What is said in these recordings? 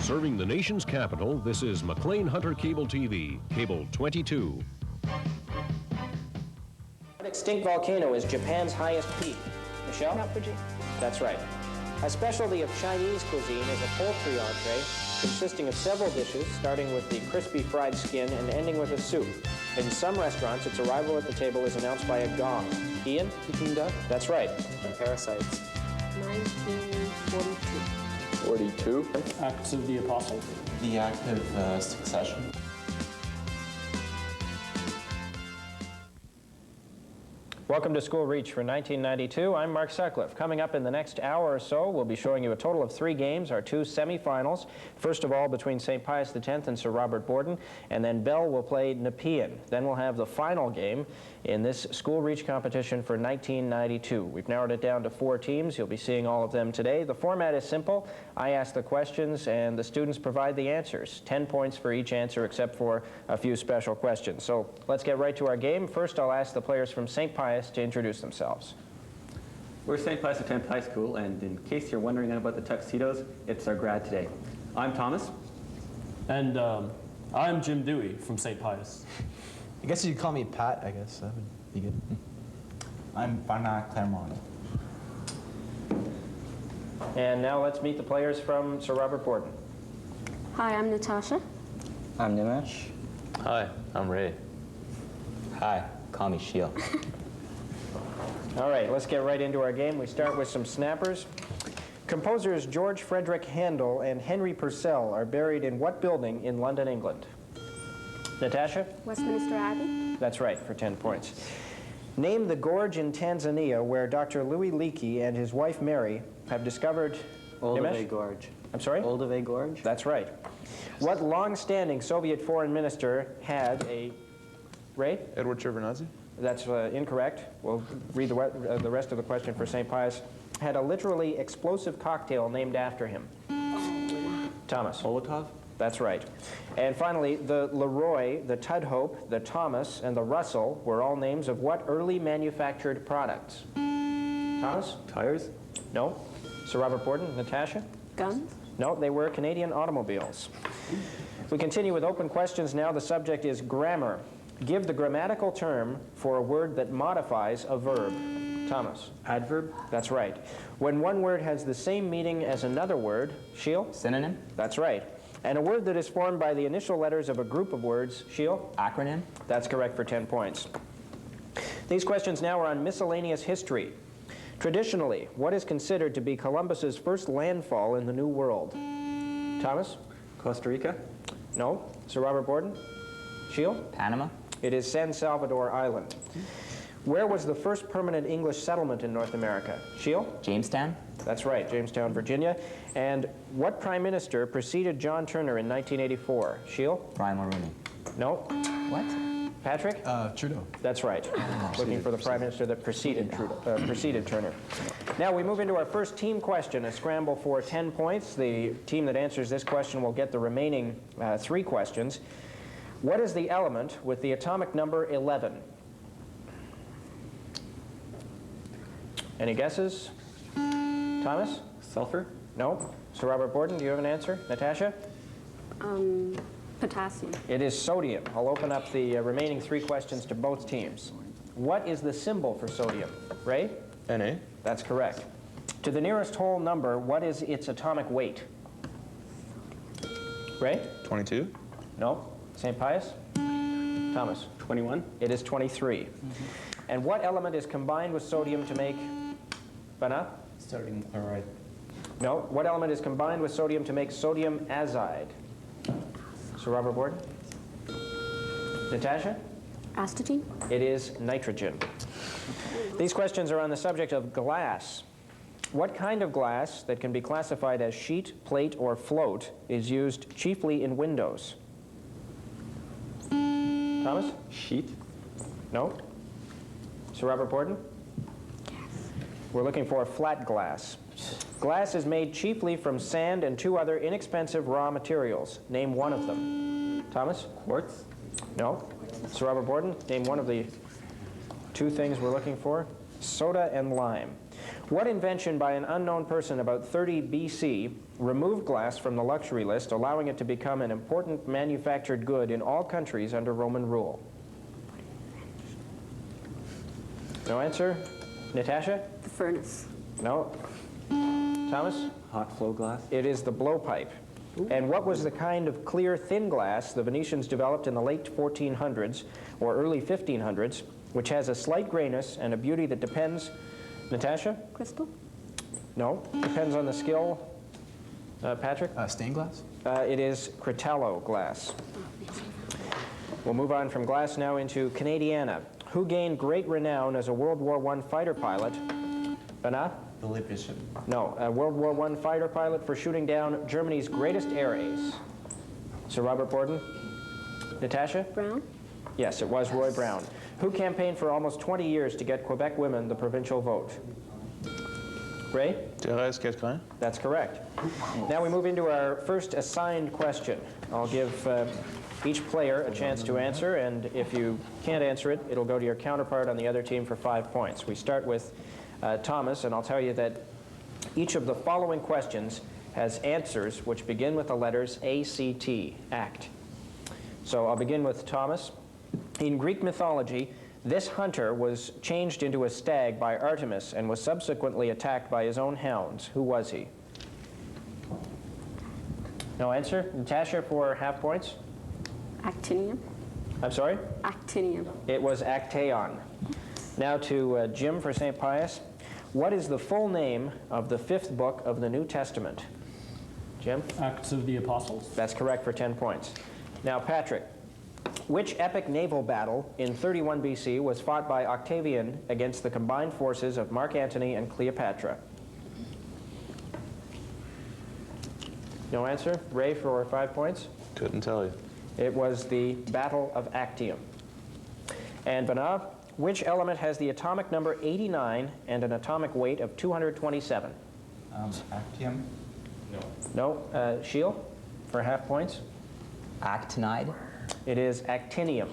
Serving the nation's capital, this is Maclean Hunter Cable TV, Cable 22. What extinct volcano is Japan's highest peak? Michelle? Mount Fuji. That's right. A specialty of Chinese cuisine is a poultry entree consisting of several dishes, starting with the crispy fried skin and ending with a soup. In some restaurants, its arrival at the table is announced by a gong. Ian? Peking duck? That's right. And parasites? 1942. 42. Acts of the Apostles. The Act of Succession. Welcome to School Reach for 1992. I'm Mark Sutcliffe. Coming up in the next hour or so, we'll be showing you a total of 3 games, our 2 semifinals. First of all, between St. Pius X and Sir Robert Borden, and then Bell will play Nepean. Then we'll have the final game in this School Reach competition for 1992. We've narrowed it down to 4 teams. You'll be seeing all of them today. The format is simple. I ask the questions, and the students provide the answers. 10 points for each answer, except for a few special questions. So let's get right to our game. First, I'll ask the players from St. Pius to introduce themselves. We're St. Pius X High School, and in case you're wondering about the tuxedos, it's our grad today. I'm Thomas. And I'm Jim Dewey from St. Pius. I guess you could call me Pat, I guess. That would be good. I'm Barnard Claremont. And now let's meet the players from Sir Robert Borden. Hi, I'm Natasha. I'm Nimesh. Hi, I'm Ray. Hi, call me Sheil. All right, let's get right into our game. We start with some snappers. Composers George Frederick Handel and Henry Purcell are buried in what building in London, England? Natasha? Westminster Abbey. That's right, for 10 points. Name the gorge in Tanzania where Dr. Louis Leakey and his wife Mary have discovered... Olduvai Gorge. I'm sorry? Olduvai Gorge. That's right. What long-standing Soviet foreign minister had a... Ray? Edward Shevardnadze? That's incorrect. We'll read the rest of the question for St. Pius. Had a literally explosive cocktail named after him. Thomas. Molotov? That's right. And finally, the Leroy, the Tudhope, the Thomas, and the Russell were all names of what early manufactured products? Thomas? Tires? No. Sir Robert Borden? Natasha? Guns. No, they were Canadian automobiles. We continue with open questions now. The subject is grammar. Give the grammatical term for a word that modifies a verb. Thomas. Adverb? That's right. When one word has the same meaning as another word, Sheil? Synonym. That's right. And a word that is formed by the initial letters of a group of words, Sheil? Acronym. That's correct for 10 points. These questions now are on miscellaneous history. Traditionally, what is considered to be Columbus's first landfall in the New World? Thomas? Costa Rica? No. Sir Robert Borden? Sheil? Panama. It is San Salvador Island. Where was the first permanent English settlement in North America? Sheil? Jamestown. That's right, Jamestown, Virginia. And what prime minister preceded John Turner in 1984? Sheil? Brian Mulroney. No. What? Patrick? Trudeau. That's right. Looking for the prime minister that preceded Turner. Now we move into our first team question, a scramble for 10 points. The team that answers this question will get the remaining 3 questions. What is the element with the atomic number 11? Any guesses? Thomas? Sulfur? No. Sir Robert Borden, do you have an answer? Natasha? Potassium. It is sodium. I'll open up the remaining 3 questions to both teams. What is the symbol for sodium? Ray? Na. That's correct. To the nearest whole number, what is its atomic weight? Ray? 22. No. St. Pius? Thomas? 21. It is 23. And what element is combined with sodium to make... Bana? Starting, all right. No. What element is combined with sodium to make sodium azide? Sir Robert Borden? Natasha? Astatine. It is nitrogen. These questions are on the subject of glass. What kind of glass that can be classified as sheet, plate, or float is used chiefly in windows? Thomas? Sheet? No. Sir Robert Borden? We're looking for flat glass. Glass is made chiefly from sand and 2 other inexpensive raw materials. Name one of them. Thomas? Quartz? No. Sir Robert Borden, name one of the 2 things we're looking for. Soda and lime. What invention by an unknown person about 30 BC removed glass from the luxury list, allowing it to become an important manufactured good in all countries under Roman rule? No answer? Natasha? The furnace. No. Thomas? Hot flow glass. It is the blowpipe. And what was the kind of clear, thin glass the Venetians developed in the late 1400s or early 1500s, which has a slight grayness and a beauty that depends... Natasha? Crystal. No. Depends on the skill. Patrick? Stained glass? It is Cretallo glass. We'll move on from glass now into Canadiana. Who gained great renown as a World War I fighter pilot? Bernard? Billy Bishop. No, a World War I fighter pilot for shooting down Germany's greatest air ace. Sir Robert Borden? Natasha? Brown. Yes, it was Roy Brown. Who campaigned for almost 20 years to get Quebec women the provincial vote? Ray? Thérèse Casgrain. That's correct. Now we move into our first assigned question. I'll give each player a chance to answer, and if you can't answer it, it'll go to your counterpart on the other team for 5 points. We start with Thomas, and I'll tell you that each of the following questions has answers which begin with the letters ACT, act. So I'll begin with Thomas. In Greek mythology, this hunter was changed into a stag by Artemis and was subsequently attacked by his own hounds. Who was he? No answer? Natasha for half points? Actinium. I'm sorry? Actinium. It was Actaeon. Now to Jim for St. Pius. What is the full name of the 5th book of the New Testament? Jim? Acts of the Apostles. That's correct for 10 points. Now, Patrick, which epic naval battle in 31 BC was fought by Octavian against the combined forces of Mark Antony and Cleopatra? No answer? Ray for 5 points? Couldn't tell you. It was the Battle of Actium. And Banav, which element has the atomic number 89 and an atomic weight of 227? Actium. No. Shield for half points? Actinide. It is actinium.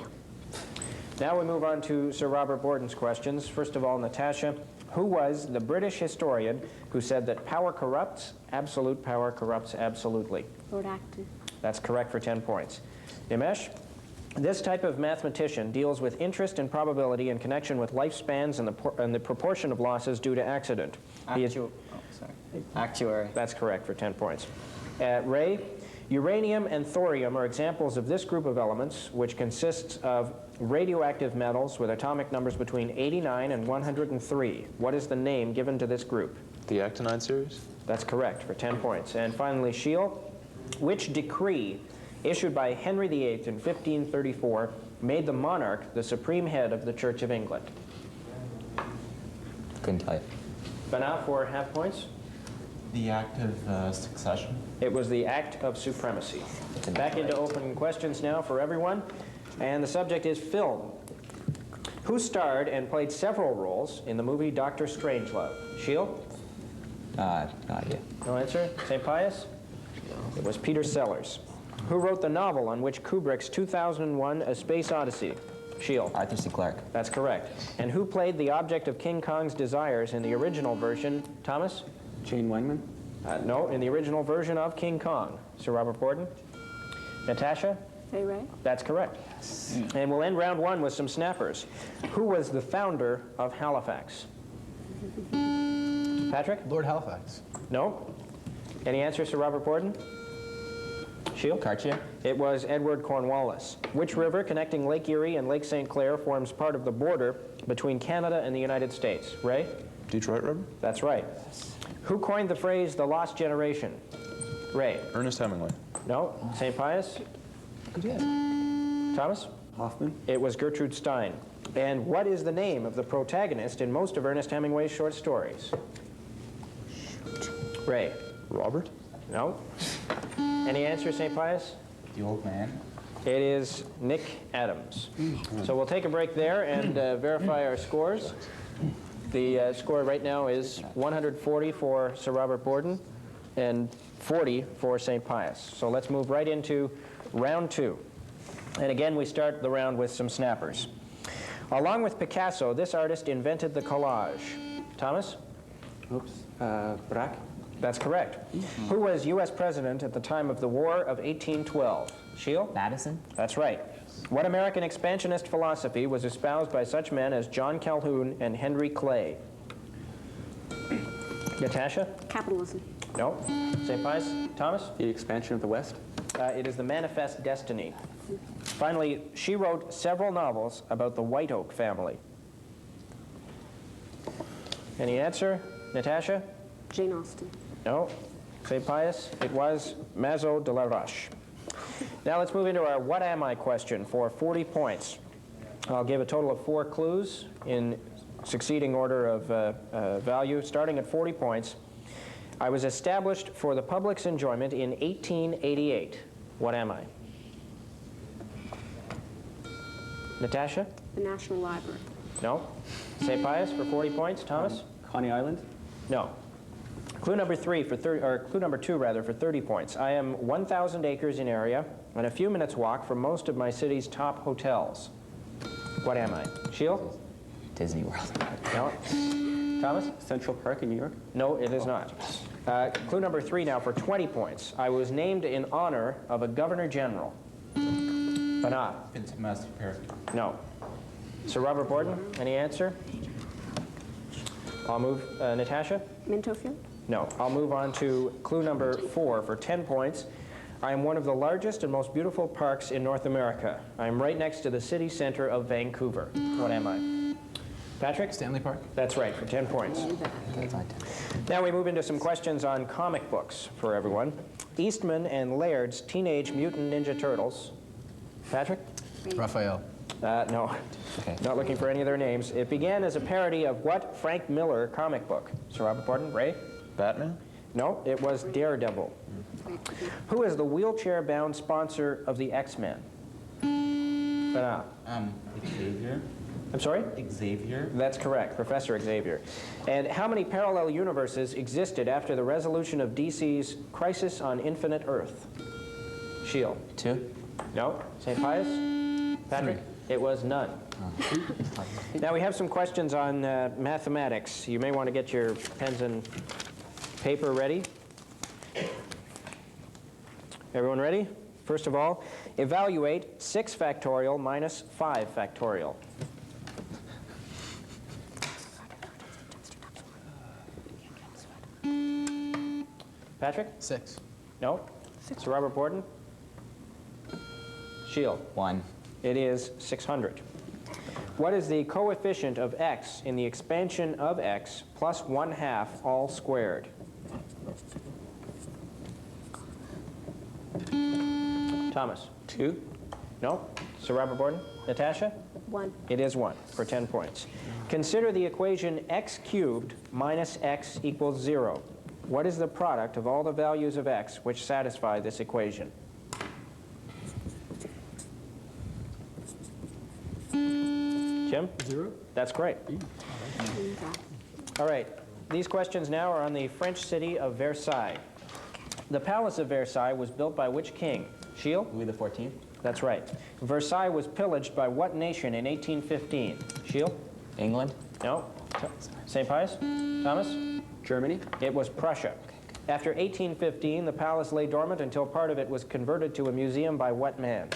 Now we move on to Sir Robert Borden's questions. First of all, Natasha, who was the British historian who said that power corrupts, absolute power corrupts absolutely? Lord Acton. That's correct for 10 points. Nimesh, this type of mathematician deals with interest and probability in connection with lifespans and the proportion of losses due to accident. Actuary. That's correct for 10 points. Ray, uranium and thorium are examples of this group of elements, which consists of radioactive metals with atomic numbers between 89 and 103. What is the name given to this group? The actinide series? That's correct for 10 points. And finally, Shiel, which decree issued by Henry VIII in 1534 made the monarch the supreme head of the Church of England? Couldn't tell you. Banav for half points. The act of succession. It was the Act of Supremacy. Back into open questions now for everyone. And the subject is film. Who starred and played several roles in the movie Dr. Strangelove? Shield? No idea. No answer? St. Pius? It was Peter Sellers. Who wrote the novel on which Kubrick's 2001 A Space Odyssey? Shield. Arthur C. Clarke. That's correct. And who played the object of King Kong's desires in the original version? Thomas? Jane Wangman. No, in the original version of King Kong. Sir Robert Borden? Natasha? Hey, Ray. That's correct. And we'll end round 1 with some snappers. Who was the founder of Halifax? Patrick? Lord Halifax. No. Any answers, Sir Robert Borden? Shield? Cartier. It was Edward Cornwallis. Which river connecting Lake Erie and Lake St. Clair forms part of the border between Canada and the United States? Ray? Detroit River? That's right. Who coined the phrase, the lost generation? Ray? Ernest Hemingway. No. St. Pius? Thomas? Hoffman. It was Gertrude Stein. And what is the name of the protagonist in most of Ernest Hemingway's short stories? Ray? Robert? No. Any answer, St. Pius? The old man. It is Nick Adams. So we'll take a break there and verify our scores. The score right now is 140 for Sir Robert Borden and 40 for St. Pius. So let's move right into round 2. And again, we start the round with some snappers. Along with Picasso, this artist invented the collage. Thomas? Oops. Brack? That's correct. Who was U.S. president at the time of the War of 1812? Shield? Madison? That's right. What American expansionist philosophy was espoused by such men as John Calhoun and Henry Clay? Natasha? Capitalism. No. St. Pius? Thomas? The expansion of the West? It is the Manifest Destiny. Finally, she wrote several novels about the White Oak family. Any answer? Natasha? Jane Austen. No. St. Pius? It was Mazo de la Roche. Now let's move into our What Am I question for 40 points. I'll give a total of 4 clues in succeeding order of value, starting at 40 points. I was established for the public's enjoyment in 1888. What am I? Natasha? The National Library. No. St. Pius for 40 points. Thomas? Coney Island? No. Clue number 3 for clue number 2 rather for 30 points. I am 1,000 acres in area and a few minutes walk from most of my city's top hotels. What am I? Shield? Disney World. No. Thomas? Central Park in New York? No, it is not. Clue number 3 now for 20 points. I was named in honor of a governor general. Banat? Intimacy Superior. No. Sir Robert Borden, any answer? I'll move, Natasha? Minto Field. No. I'll move on to clue number 4 for 10 points. I am one of the largest and most beautiful parks in North America. I am right next to the city center of Vancouver. What am I? Patrick? Stanley Park? That's right, for 10 points. Now we move into some questions on comic books for everyone. Eastman and Laird's Teenage Mutant Ninja Turtles. Patrick? Raphael. No, Okay. not looking for any of their names. It began as a parody of what Frank Miller comic book? Sir Robert Borden, Ray? Batman? No, it was Daredevil. Who is the wheelchair-bound sponsor of the X-Men? Xavier. I'm sorry? Xavier. That's correct, Professor Xavier. And how many parallel universes existed after the resolution of DC's Crisis on Infinite Earth? Shield. 2? No? St. Pius? Patrick? It was none. Now we have some questions on mathematics. You may want to get your pens and paper ready. Everyone ready? First of all, evaluate 6 factorial minus 5 factorial. Patrick? 6. No? Sir Robert Borden? Shield. 1. It is 600. What is the coefficient of x in the expansion of x plus 1/2 all squared? Thomas? 2? No? Sir Robert Borden? Natasha? 1. It is 1 for 10 points. Consider the equation x cubed minus x equals 0. What is the product of all the values of x which satisfy this equation? Jim? 0? That's great. All right. These questions now are on the French city of Versailles. The Palace of Versailles was built by which king? Shield? Louis XIV? That's right. Versailles was pillaged by what nation in 1815? Shield? England? No. St. Pius? Thomas? Germany? It was Prussia. After 1815, the palace lay dormant until part of it was converted to a museum by what man?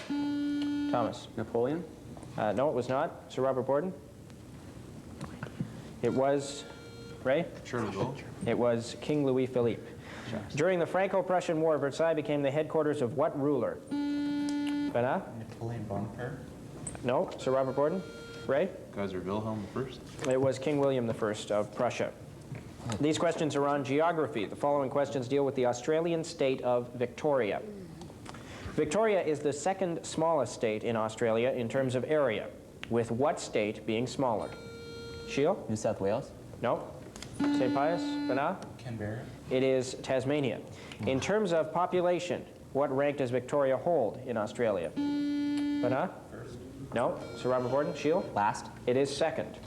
Thomas? Napoleon? No, it was not. Sir Robert Borden? It was, Ray? It was King Louis Philippe. During the Franco-Prussian War, Versailles became the headquarters of what ruler? Banat? Napoleon Bonaparte. No. Sir Robert Borden? Ray? Kaiser Wilhelm I. It was King William I of Prussia. These questions are on geography. The following questions deal with the Australian state of Victoria. Victoria is the second smallest state in Australia in terms of area, with what state being smaller? Shield? New South Wales? No. St. Pius? Banat? Canberra. It is Tasmania. In terms of population, what rank does Victoria hold in Australia? Banat? First. No. Sir Robert Borden? Shield? Last? It is second.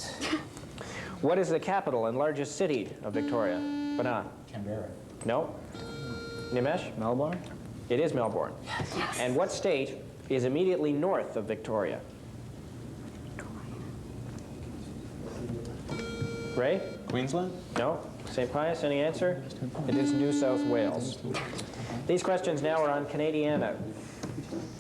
What is the capital and largest city of Victoria? Banat? Canberra. No. Nimesh? Melbourne? It is Melbourne. And what state is immediately north of Victoria? Ray? Queensland? No. St. Pius, any answer? It is New South Wales. These questions now are on Canadiana.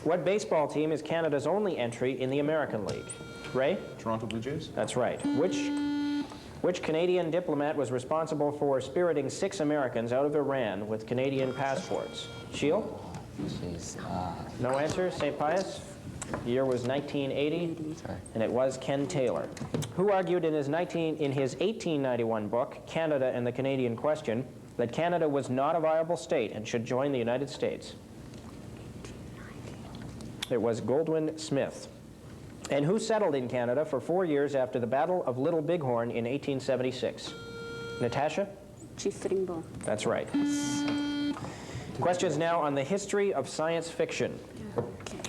What baseball team is Canada's only entry in the American League? Ray? Toronto Blue Jays. That's right. Which Canadian diplomat was responsible for spiriting 6 Americans out of Iran with Canadian passports? Shield? Jeez. No answer. St. Pius? The year was 1980, and it was Ken Taylor, who argued in his 1891 book, Canada and the Canadian Question, that Canada was not a viable state and should join the United States. It was Goldwin Smith. And who settled in Canada for 4 years after the Battle of Little Bighorn in 1876? Natasha? Chief Sitting Bull. That's right. Questions now on the history of science fiction.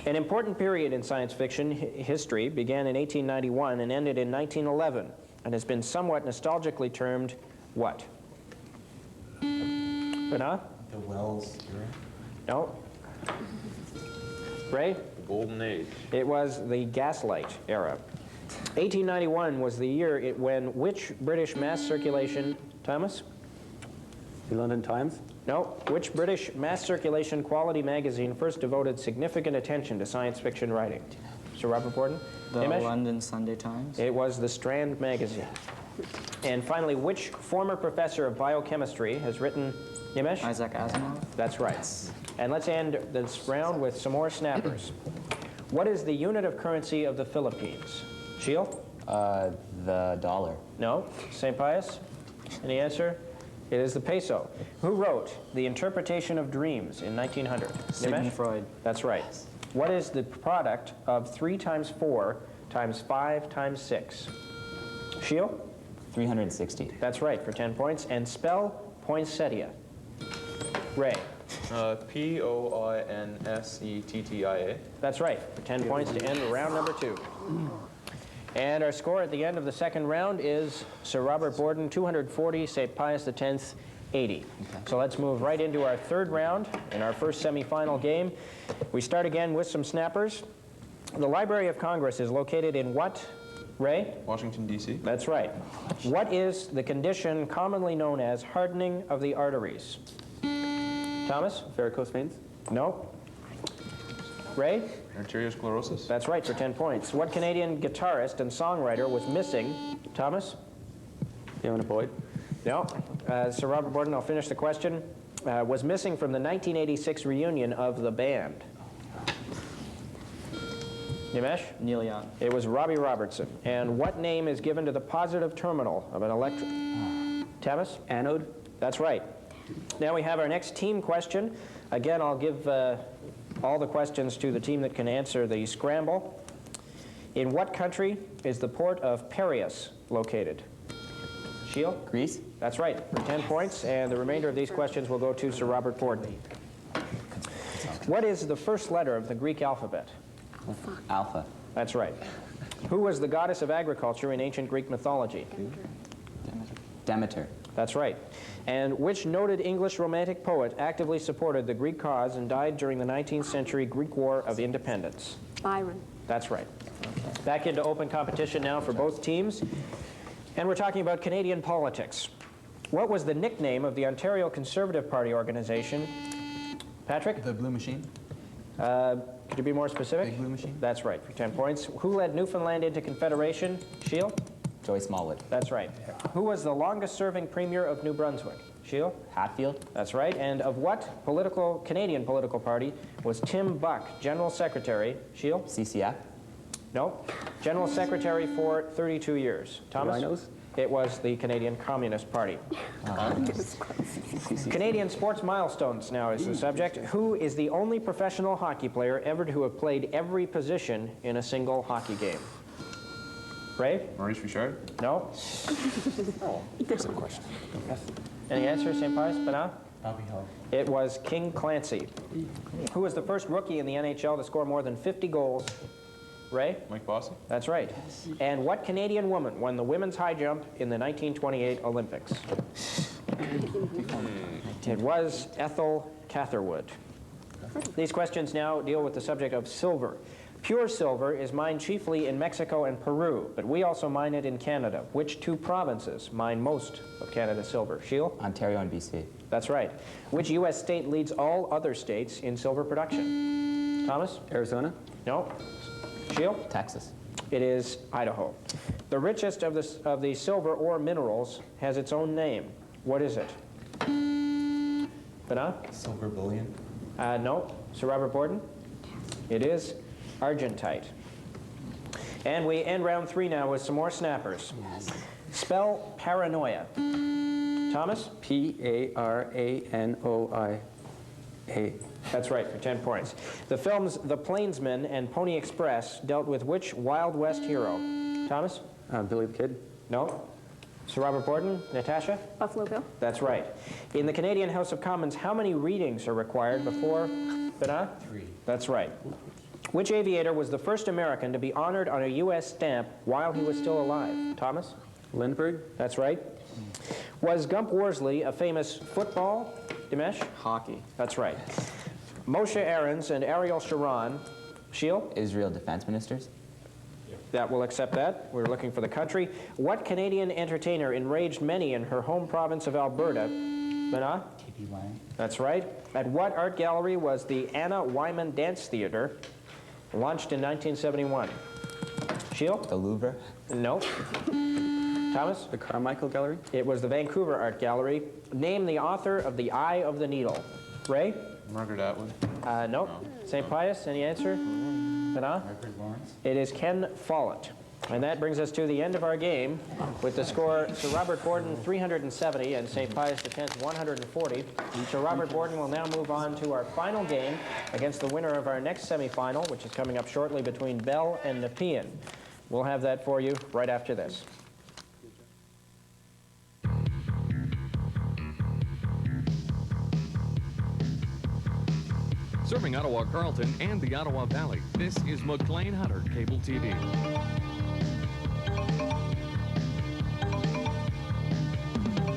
An important period in science fiction history began in 1891 and ended in 1911 and has been somewhat nostalgically termed what? Bernard? The Wells era. No. Ray? The Golden Age. It was the Gaslight era. 1891 was the year when which British mass circulation, Thomas? The London Times? No. Which British mass circulation quality magazine first devoted significant attention to science fiction writing? Sir Robert Borden? The Nimesh? London Sunday Times. It was the Strand magazine. And finally, which former professor of biochemistry has written, Nimesh? Isaac Asimov. That's right. And let's end this round with some more snappers. What is the unit of currency of the Philippines? Shield? The dollar. No. St. Pius? Any answer? It is the peso. Who wrote The Interpretation of Dreams in 1900? Sigmund Nimesh? Freud. That's right. What is the product of 3 times 4 times 5 times 6? Shield? 360. That's right, for 10 points. And spell poinsettia. Ray? Poinsettia. That's right, for 10 points to end round number 2. And our score at the end of the second round is Sir Robert Borden, 240, St. Pius X, 80. Okay. So let's move right into our third round in our first semifinal game. We start again with some snappers. The Library of Congress is located in what, Ray? Washington, D.C. That's right. What is the condition commonly known as hardening of the arteries? Thomas? Varicose veins? No. Ray? Arteriosclerosis. That's right, for 10 points. What Canadian guitarist and songwriter was missing? Thomas? Fiona Boyd? No. Sir Robert Borden, I'll finish the question. Was missing from the 1986 reunion of the band? Nimesh? Neil Young. It was Robbie Robertson. And what name is given to the positive terminal of an electric... Thomas? Anode? That's right. Now we have our next team question. Again, I'll give all the questions to the team that can answer the scramble. In what country is the port of Piraeus located? Shield? Greece? That's right, for 10 points, and the remainder of these questions will go to Sir Robert Borden. What is the first letter of the Greek alphabet? Alpha. That's right. Who was the goddess of agriculture in ancient Greek mythology? Demeter. That's right. And which noted English romantic poet actively supported the Greek cause and died during the 19th century Greek War of Independence? Byron. That's right. Back into open competition now for both teams. And we're talking about Canadian politics. What was the nickname of the Ontario Conservative Party organization? Patrick? The Blue Machine. Could you be more specific? Big Blue Machine. That's right, for 10 points. Who led Newfoundland into Confederation? Shield? Joyce Smallwood. That's right. Who was the longest-serving Premier of New Brunswick? Shield? Hatfield. That's right. And of what Canadian political party was Tim Buck General Secretary? Shield? CCF. No. General Secretary for 32 years. Thomas? Rhinos? It was the Canadian Communist Party. Canadian sports milestones now is the subject. Who is the only professional hockey player ever to have played every position in a single hockey game? Ray? Maurice Richard. No. That's a question. Any answers, St. Pius? Bernard? Bobby Hull. It was King Clancy. Who was the first rookie in the NHL to score more than 50 goals? Ray? Mike Bossy. That's right. And what Canadian woman won the women's high jump in the 1928 Olympics? It was Ethel Catherwood. These questions now deal with the subject of silver. Pure silver is mined chiefly in Mexico and Peru, but we also mine it in Canada. Which two provinces mine most of Canada's silver? Sheil? Ontario and BC. That's right. Which U.S. state leads all other states in silver production? Thomas? Arizona? No. Sheil? Texas. It is Idaho. The richest of the silver ore minerals has its own name. What is it? Bernard? Silver bullion. No. Sir Robert Borden? It is argentite. And we end round 3 now with some more snappers. Yes. Spell paranoia. Thomas? P-A-R-A-N-O-I-A. That's right, for 10 points. The films The Plainsman and Pony Express dealt with which Wild West hero? Thomas? Billy the Kid. No. Sir Robert Borden? Natasha? Buffalo Bill. That's right. In the Canadian House of Commons, how many readings are required before Bernard? 3. That's right. Which aviator was the first American to be honored on a U.S. stamp while he was still alive? Thomas? Lindbergh. That's right. Was Gump Worsley a famous football? Dimesh? Hockey. That's right. Moshe Aarons and Ariel Sharon. Sheil? Israel defense ministers. That will accept that. We're looking for the country. What Canadian entertainer enraged many in her home province of Alberta? Bernard? T.P. Lang. That's right. At what art gallery was the Anna Wyman Dance Theater launched in 1971? Sheil? The Louvre. No. Thomas? The Carmichael Gallery. It was the Vancouver Art Gallery. Name the author of The Eye of the Needle. Ray? Margaret Atwood. Nope. St. Pius, any answer? Bernard? Margaret Lawrence. It is Ken Follett. And that brings us to the end of our game with the score Sir Robert Borden 370 and St. Pius X 140. Sir Robert Borden will now move on to our final game against the winner of our next semifinal, which is coming up shortly between Bell and Nepean. We'll have that for you right after this. Serving Ottawa, Carleton, and the Ottawa Valley, this is Maclean Hunter Cable TV.